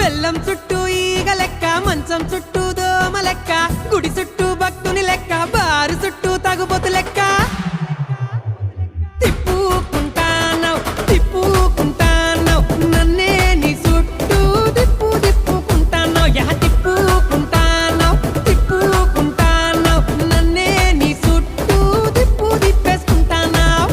బెల్లం చుట్టూ ఈగ లెక్క, మంచం చుట్టూ దోమ లెక్క, గుడి చుట్టూ భక్తుని లెక్క, బారు చుట్టూ తగుబోతు లెక్క. తిప్పుకుంటానవ్ తిప్పుకుంటానవ్ నన్నే నీ చుట్టూ తిప్పు తిప్పుకుంటానవ్. తిప్పుకుంటానవ్ తిప్పుకుంటానవ్ నన్నే నీ చుట్టూ తిప్పు తిప్పేసుకుంటానవ్.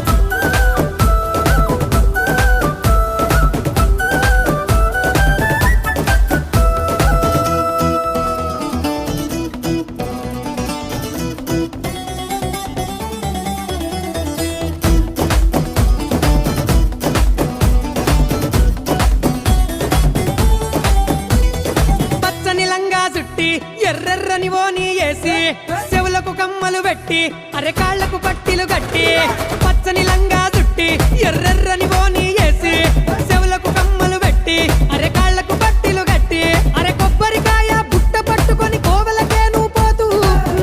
పచ్చని లంగా చుట్టి ఎర్రెర్రని ఓని వేసి, చెవులకు కమ్మలు పెట్టి అరె కాళ్లకు పట్టిలు కట్టి. పచ్చని లంగా చుట్టి ఎర్రెర్రని ఓని వేసి, చెవులకు కమ్మలు పెట్టి అరె కాళ్లకు పట్టిలు కట్టి. అరె కొబ్బరికాయ బుట్ట పట్టుకొని కోవలకే నువ్వు పోతూ,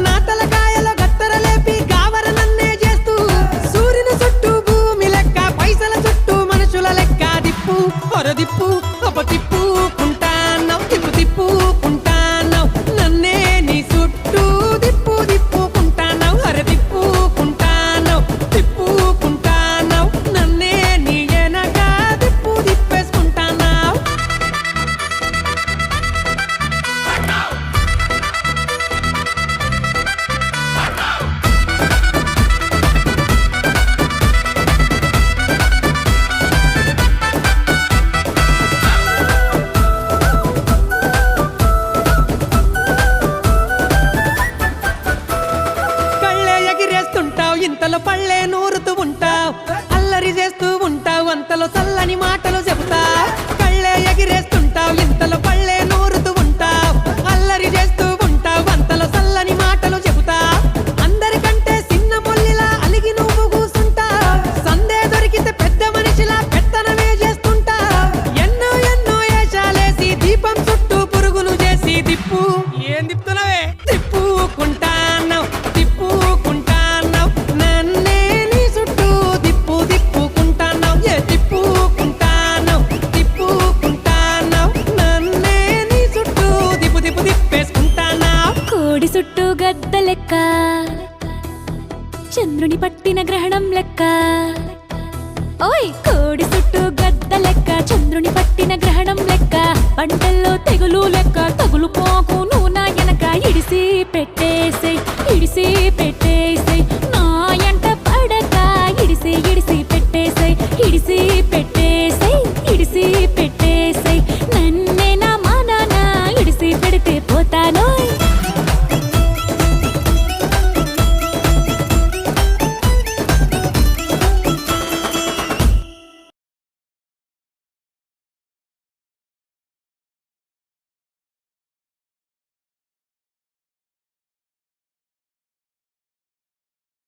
నా తలకాయలో గత్తర లేపి గావర నన్నే చేస్తూ, సూర్యుని చుట్టూ భూమి లెక్క, పైసల చుట్టూ మనుషుల లెక్క. దిప్పు పొరదిప్పు ఒక తిప్పుకుంటానవ్ తిప్పు తిప్పుకుంటానవ్ నన్నే నీ చుట్టూ దిప్పు తిప్పుకుంటానవ్. అరె తిప్పుకుంటానవ్ తిప్పుకుంటానవ్ నన్నే నీ ఎనక దిప్పు తిప్పేసుకుంటానవ్. కళ్ళే ఎగిరేస్తుంటావు, ఇంతలో పళ్ళే నూరుతూ ఉంటావు, అల్లరి చేస్తూ ఉంటావు, అంతలో చల్లని మాటలు చెబుతావు. కళ్ళే ఎగిరేస్తుంటావు, ఇంతలో పళ్ళే నూరుతూ ఉంటావు, అల్లరి చేస్తూ ఉంటావు, అంతలో చల్లని మాటలు చెబుతావు. అందరికంటే చిన్న మొల్లిలా అలిగి నువ్వు కూసుంటావు, సందే దొరికితే పెద్ద మనిషిలా పెత్తనమే చేస్తుంటావు. ఎన్నో ఎన్నో ఏషాలేసి దీపం చుట్టూ పురుగులు చేసి. దిప్పు ఏం తిప్పుతున్నావే? తిప్పుకుంటానవ్ తిప్పుకుంటానవ్ నన్నే నీ చుట్టూ దిప్పు తిప్పుకుంటానవ్. తిప్పుకుంటానవ్ తిప్పుకుంటానవ్ నన్నే నీ చుట్టూ దిప్పు దిప్పు తిప్పేసుకుంటానవ్. కోడి చుట్టూ గద్ద లెక్క, చంద్రుని పట్టిన గ్రహణం లెక్క. ఓయ్ కోడి చుట్టూ గద్ద లెక్క, చంద్రుని పట్టిన గ్రహణం లెక్క. పంటల్లో తెగులు లెక్క, తగులు పోకు నువ్వు నా వెనక. ఇడిసి పెట్టేసే